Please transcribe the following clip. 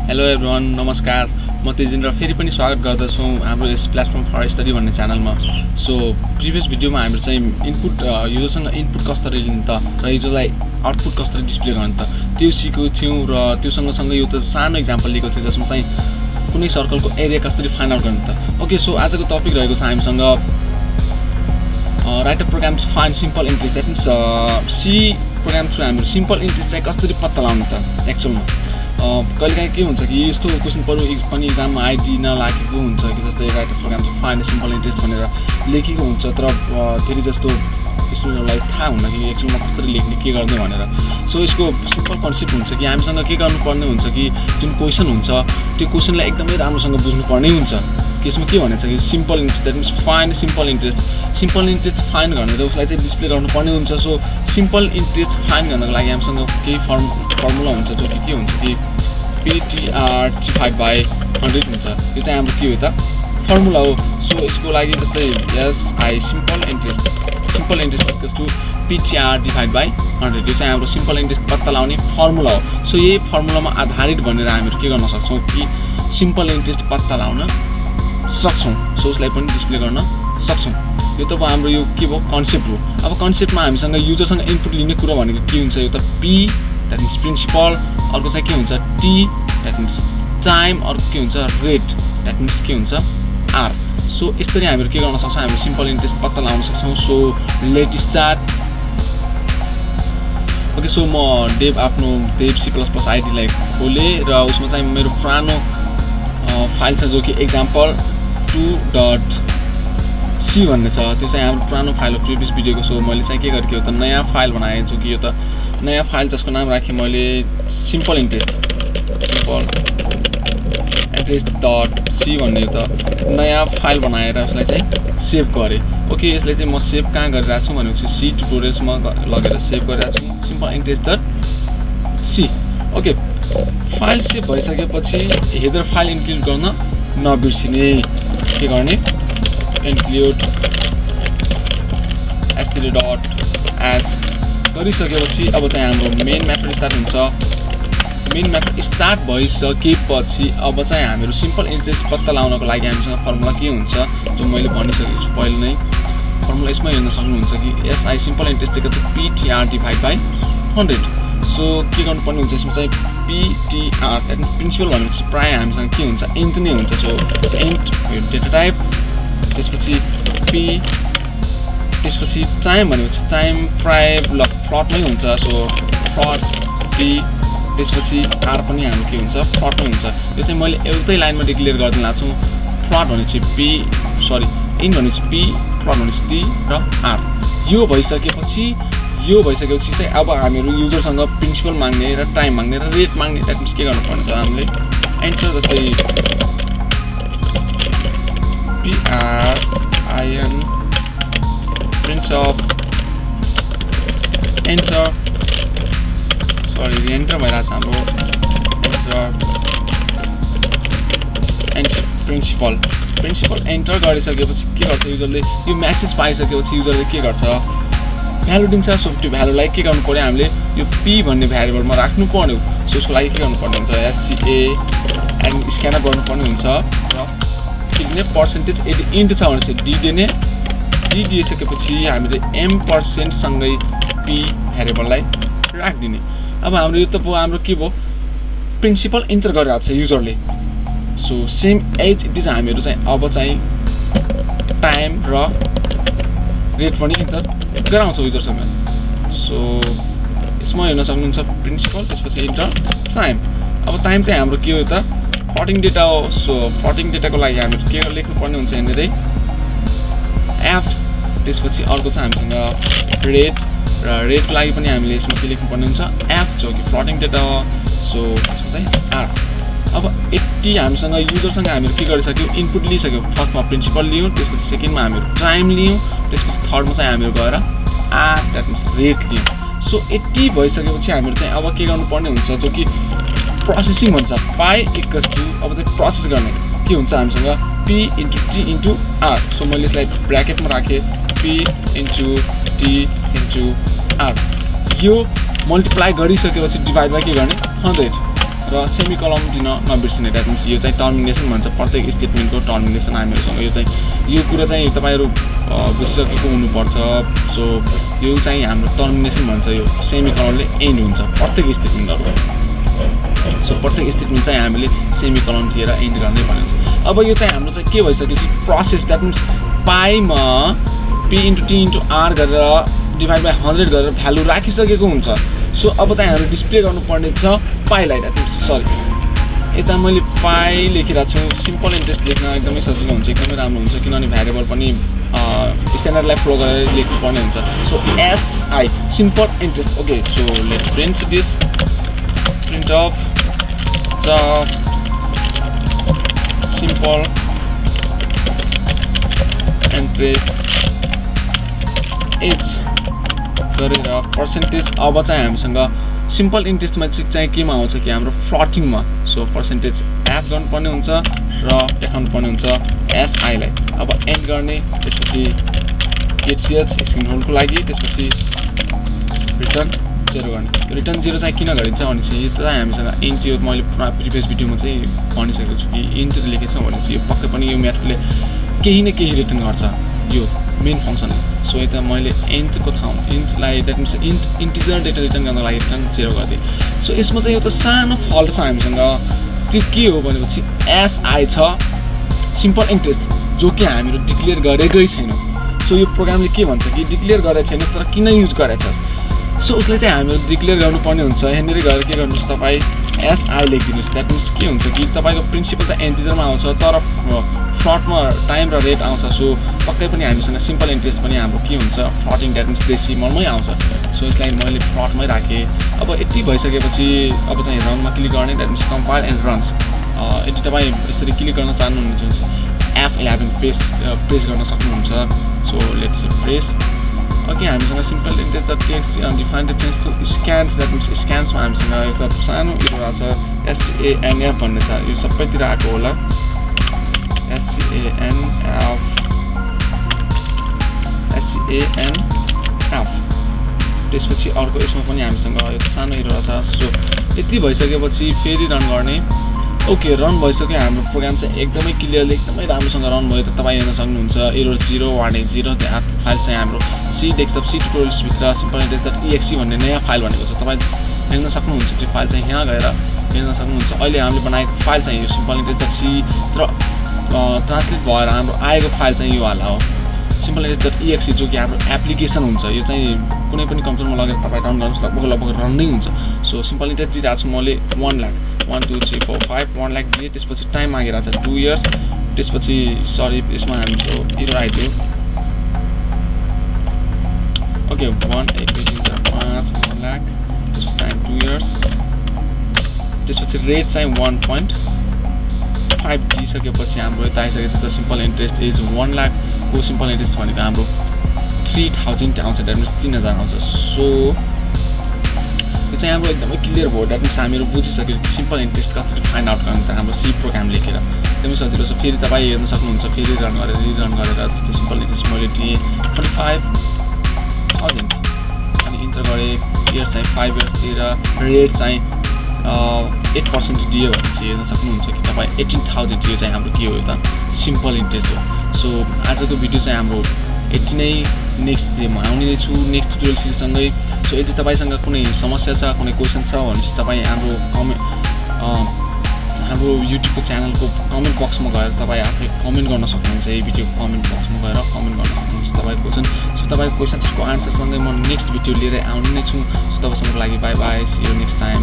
Hello everyone, नमस्कार। म तेजिन्द्र फेरि पनि स्वागत गर्दछु हाम्रो यस प्लेटफर्म फर स्टडी भन्ने च्यानलमा। सो प्रिभियस भिडियोमा हामीले चाहिँ इनपुट युजरसँग इनपुट कसरी लिने त र युजरलाई आउटपुट कसरी डिस्प्ले गर्ने त त्यो सिकेको थियौँ र त्यो सँगसँगै यो त सानो इक्जाम्पल लिएको थियो जसमा चाहिँ कुनै सर्कलको एरिया कसरी फाइन्ड आउट गर्ने त। ओके, सो आजको टपिक रहेको छ हामीसँग write a programs find simple interest. That means C प्रोग्राम्समा हाम्रो सिम्पल इन्ट्रेस्ट चाहिँ कसरी पत्ता लगाउने त एक्चुअलमा। कहिलेकाहीँ के हुन्छ कि यस्तो क्वेसन पनि इक्जाममा आइदिन लागेको हुन्छ कि जस्तै write of program find simple interest भनेर लेखेको हुन्छ, तर धेरै जस्तो स्टुडेन्टहरूलाई थाहा हुन्न कि एक्चुअलमा कसरी लेख्ने के गर्ने भनेर। सो यसको सिम्पल कन्सेप्ट हुन्छ कि हामीसँग के गर्नुपर्ने हुन्छ कि जुन क्वेसन हुन्छ त्यो क्वेसनलाई एकदमै राम्रोसँग बुझ्नुपर्ने हुन्छ। यसमा के भनेको छ कि simple interest, that means find simple interest. Simple interest find गरेर उसलाई चाहिँ डिस्प्ले गर्नुपर्ने हुन्छ। सो सिम्पल इन्ट्रेस्ट फाइन्ड गर्नको लागि हामीसँग केही फर्मुला हुन्छ जो कि के हुन्छ कि PTR डिभाइड बाई 100 हुन्छ। यो चाहिँ हाम्रो के हो त फर्मुला हो। सो यसको लागि जस्तै SI simple interest equals to PTR divide by 100। यो चाहिँ हाम्रो सिम्पल इन्ट्रेस्ट पत्ता लगाउने फर्मुला हो। सो यही फर्मुलामा आधारित भनेर हामीहरू के गर्न सक्छौँ कि सिम्पल इन्ट्रेस्ट पत्ता लगाउन सक्छौँ। सो उसलाई पनि डिस्प्ले गर्न सक्छौँ। यो त हाम्रो यो के भयो कन्सेप्ट हो। अब कन्सेप्टमा हामीसँग युजरसँग इनपुट लिने कुरा भनेको के हुन्छ, यो त P द्याट मिन्स प्रिन्सिपल, अर्को चाहिँ के हुन्छ T द्याट मिन्स टाइम, अर्को के हुन्छ रेट द्याट मिन्स के हुन्छ R। सो यसरी हामीहरू के गर्न सक्छौँ, हामीले सिम्पल इन्ट्रेस्ट पत्ता लगाउन सक्छौँ। So let start. Okay, so म आफ्नो डेभ C++ आइडीलाई खोलेँ र उसमा चाहिँ मेरो पुरानो फाइल छ जो कि example2.c भन्ने छ। त्यो चाहिँ हाम्रो पुरानो फाइल हो प्रिभियस भिडियोको। सो मैले चाहिँ के गरेको त नयाँ फाइल बनाएँ जो कि यो त नयाँ फाइल जसको नाम राखेँ मैले सिम्पल इन्ट्रेस्ट .c भन्ने यो त नयाँ फाइल बनाएर उसलाई चाहिँ सेभ गरेँ। ओके, यसलाई चाहिँ म सेभ कहाँ गरिरहेको छु भनेपछि सी ट्युटोरियल्समा लगेर सेभ गरिरहेको छु सिम्पल इन्ट्रेस्ट.c। ओके, फाइल सेभ भइसकेपछि हेडर फाइल इन्क्लुड गर्न नबिर्सिने। के गर्ने इन्क्लुड std.h गरिसकेपछि अब चाहिँ हाम्रो मेन मेथड स्टार्ट हुन्छ। मेन मेथड स्टार्ट भइसकेपछि अब चाहिँ हामीहरू सिम्पल इन्ट्रेस्ट पत्ता लगाउनको लागि हामीसँग फर्मुला के हुन्छ जो मैले भनिसकेको छु पहिले नै। फर्मुला यसमा हेर्न सक्नुहुन्छ कि SI simple interest equal to PTR divide by 100। So के गर्नुपर्ने हुन्छ यसमा चाहिँ PTR द्याट मिन्स प्रिन्सिपल भनेपछि प्रायः हामीसँग के हुन्छ इन्ट नै हुन्छ। सो इन्ट डेटा टाइप, त्यसपछि टाइम भनेपछि टाइम प्रायः फ्लटमै हुन्छ। सो फ्लट P, त्यसपछि R पनि हाम्रो के हुन्छ फ्लटमै हुन्छ। यो चाहिँ मैले एउटै लाइनमा डिक्लेयर गर्दै लाग्छु। फ्लट भनेपछि इन भनेपछि P, फ्लट भनेपछि T र R। यो भइसकेपछि चाहिँ अब हामीहरू युजरसँग प्रिन्सिपल माग्ने र टाइम माग्ने र रेट माग्ने। द्याट मिन्स के गर्नुपर्ने छ हामीले एन्टर जस्तै PRIN print of enter enter भइरहेको छ हाम्रो एन्टर प्रिन्सिपल एन्टर गरिसकेपछि के गर्छ युजरले यो मेसेज पाइसकेपछि युजरले के गर्छ भ्यालु दिन्छ। सो त्यो भ्यालुलाई के गर्नु पर्यो हामीले यो P भन्ने भ्यारिएबलमा राख्नु पर्यो। सो उसको लागि के गर्नुपर्ने हुन्छ SCA एन्ड स्क्यानर गर्नुपर्ने हुन्छ र के दिने पर्सेन्टेज यदि इन्ट छ भने चाहिँ D दिने। D दिइसकेपछि हामीले M% सँगै P भ्यारिएबललाई राखिदिने। अब हाम्रो यो त भयो हाम्रो के भयो प्रिन्सिपल इन्टर गरिरहेको छ युजरले। So same as it is हामीहरू चाहिँ अब चाहिँ टाइम र रेट पनि इन्टर गराउँछौँ युजरसँग। सो यसमा हेर्न सक्नुहुन्छ प्रिन्सिपल, त्यसपछि इन्टर टाइम। अब टाइम चाहिँ हाम्रो के हो त फ्लटिङ डेटा हो। सो फ्लटिङ डेटाको लागि हामीले के लेख्नुपर्ने हुन्छ यहाँनिर एफ, त्यसपछि अर्को छ हामीसँग रेट र रेटको लागि पनि हामीले यसमा के लेख्नुपर्ने हुन्छ एफ जो कि फ्लटिङ डेटा हो। सो यसमा चाहिँ आर। अब 80 हामीसँग युजरसँग हामीहरू के गरिसक्यौँ इनपुट लिइसक्यौँ। फर्स्टमा प्रिन्सिपल लियौँ, त्यसपछि सेकेन्डमा हामीहरू टाइम लियौँ, त्यसपछि थर्डमा चाहिँ हामीहरू गएर आर द्याट मिन्स रेट लियौँ। सो 80 भइसकेपछि हामीहरू चाहिँ अब के गर्नुपर्ने हुन्छ जो कि प्रोसेसिङ भन्छ पाइ इक्वल्स टु अब चाहिँ प्रोसेस गर्ने के हुन्छ हामीसँग P into T into R। So मैले यसलाई ब्र्याकेटमा राखेँ P into T into R। यो मल्टिप्लाई गरिसकेपछि डिभाइड बाई के गर्ने 100। र सेमिकोलन दिन नबिर्सिने द्याट मिन्स यो चाहिँ टर्मिनेसन भन्छ प्रत्येक स्टेटमेन्टको टर्मिनेसन हामीहरूसँग यो चाहिँ यो कुरा चाहिँ तपाईँहरू बुझिसकेको हुनुपर्छ सो यो चाहिँ हाम्रो टर्मिनेसन भन्छ यो सेमिकोलनले एन्ड हुन्छ प्रत्येक स्टेटमेन्टहरु सो प्रत्येक स्टेटमेन्ट चाहिँ हामीले सेमिकोलन दिएर एन्ड गर्ने भनिन्छ अब यो चाहिँ हाम्रो चाहिँ के भइसकेपछि प्रोसेस द्याट मिन्स पाइमा p * t * r गरेर डिभाइड बाइ 100 गरेर भ्यालु राखिसकेको हुन्छ सो अब चाहिँ हामीले डिस्प्ले गर्नुपर्ने छ पाइलाई द्याट मिन्स सरी यता मैले पाइ लेखिरहेको छु सिम्पल इन्ट्रेस्ट लेख्न एकदमै सजिलो हुन्छ एकदमै राम्रो हुन्छ किनभने भ्यारिएबल पनि स्ट्यान्डर्डलाई फ्लो गरेर लेख्नुपर्ने हुन्छ so si simple interest okay so let print this print of the simple interest is गरेर पर्सेन्टेज अब चाहिँ हामीसँग सिम्पल इन्ट्रेस्टमा चाहिँ केमा आउँछ कि हाम्रो फ्लोटिङमा सो पर्सेन्टेज एड गर्नुपर्ने हुन्छ र देखाउनुपर्ने हुन्छ एसआईलाई अब एन्ड गर्ने त्यसपछि एचसीएच स्क्रिन होल्डको लागि त्यसपछि रिटर्न 0 गर्ने रिटर्न 0 चाहिँ किन गरिन्छ भनेपछि यो चाहिँ हामीसँग इन्ट यो मैले प्रिभियस भिडियोमा चाहिँ भनिसकेको छु कि इन्ट लेखेको छ भनेपछि यो पक्कै पनि यो म्याथले केही न केही रिटर्न गर्छ यो मेन फङ्सनले सो यता मैले इन्टको ठाउँ इन्टलाई that means integer data return गर्नको लागि रिटर्न 0 गरिदिएँ सो यसमा चाहिँ एउटा सानो फल्ट छ हामीसँग त्यो के हो भनेपछि एसआई छ सिम्पल इन्ट्रेस्ट जो कि हामीहरू डिक्लेयर गरेकै छैनौँ सो यो प्रोग्रामले के भन्छ कि डिक्लेयर गरेको छैनस् तर किन युज गरेको छ सो उसले चाहिँ हामीहरू डिक्लेयर गर्नुपर्ने हुन्छ यहाँनिर गएर के गर्नुहोस् तपाईँ एसआई लेखिदिनुहोस् द्याट मिन्स के हुन्छ कि तपाईँको प्रिन्सिपल चाहिँ इन्टिजरमा आउँछ तर फ्लटमा टाइम र रेट आउँछ सो पक्कै पनि हामीसँग सिम्पल इन्ट्रेस्ट पनि हाम्रो के हुन्छ फ्लटिङ द्याट मिन्स डेसिमलमै आउँछ सो यसलाई मैले फ्लटमै राखेँ अब यति भइसकेपछि अब चाहिँ रनमा क्लिक गर्ने that means compile and runs यदि तपाईँ यसरी क्लिक गर्न चाहनुहुन्छ F11 प्रेस गर्न सक्नुहुन्छ सो लेट्स प्रेस ओके हामीसँग simple interest undefined difference to scans that means स्क्यान्समा हामीसँग एउटा सानो इरो आएको छ SCANF भन्ने छ यो सबैतिर आएको होला SCANF त्यसपछि अर्को यसमा पनि हामीसँग एउटा सानो इरो छ सो यति भइसकेपछि फेरि रन गर्ने ओके रन भइसक्यो हाम्रो प्रोग्राम चाहिँ एकदमै क्लियरली एकदमै राम्रोसँग रन भयो त तपाईँ हेर्न सक्नुहुन्छ एरर 0 वार्निङ 0 त्यो फाइल चाहिँ हाम्रो सी डेस्कटप सी ट्युटोरियल्स भित्र सिम्पल इन्ट्रेस्ट.exe भन्ने नयाँ फाइल भनेको छ तपाईँ हेर्न सक्नुहुन्छ त्यो फाइल चाहिँ यहाँ गएर हेर्न सक्नुहुन्छ अहिले हामीले बनाएको फाइल चाहिँ यो सिम्पल इन्ट्रेस्ट.c र ट्रान्सलेट भएर हाम्रो आएको फाइल चाहिँ यो वाला हो सिम्पल इन्ट्रेस्ट.exe जो कि हाम्रो एप्लिकेसन हुन्छ यो चाहिँ कुनै पनि कम्प्युटरमा लगेर तपाईँ रन गर्नुहोस् लगभग रन नै हुन्छ सो सिम्पल इन्ट्रेस्ट दिइरहेको छु मैले 1 लाख 1 2 3 4 5 1 लाख दिएँ त्यसपछि टाइम मागिरहेको छ 2 इयर्स त्यसपछि सरी यसमा हाम्रो इरो आइदियो ओके 1 लाख त्यसपछि टाइम 2 इयर्स त्यसपछि रेट चाहिँ 1.5 दिइसकेपछि हाम्रो यता आइसकेको छ सिम्पल इन्ट्रेस्ट इज 1 लाख को सिम्पल इन्ट्रेस्ट भनेको हाम्रो 3000 आउँछ द्याट मिन्स 3000 आउँछ सो यो चाहिँ हाम्रो एकदमै क्लियर भयो द्याट मिन्स हामीहरू बुझिसक्यो सिम्पल इन्ट्रेस्ट कसरी फाइन्ड आउट गर्नु त हाम्रो सी प्रोग्राम लेखेर एकदमै सजिलो छ फेरि तपाईँ हेर्न सक्नुहुन्छ फेरि रन गरेर रिरन गरेर जस्तो सिम्पल इन्ट्रेस्ट मैले दिएँ 25,000 अनि इन्टर गरेँ इयर्स चाहिँ 5 इयर्स दिएर रेट चाहिँ 8% दियो भने चाहिँ हेर्न सक्नुहुन्छ कि तपाईँ 18,000 यो चाहिँ हाम्रो के हो त सिम्पल इन्ट्रेस्ट हो सो आजको भिडियो चाहिँ हाम्रो यति नै नेक्स्ट डेमा आउने नै छु नेक्स्ट ट्युटोरियल सिरिजसँगै सो यदि तपाईँसँग कुनै समस्या छ कुनै क्वेसन छ भने चाहिँ तपाईँ हाम्रो युट्युबको च्यानलको कमेन्ट बक्समा गएर तपाईँ आफै कमेन्ट गर्न सक्नुहुन्छ यही भिडियोको कमेन्ट बक्समा गएर कमेन्ट गर्न सक्नुहुन्छ तपाईँको क्वेसन सो तपाईँको क्वेसन्सको आन्सरसँगै म नेक्स्ट भिडियो लिएर आउने नै छु सो तपाईँसँगको लागि bye bye see you next time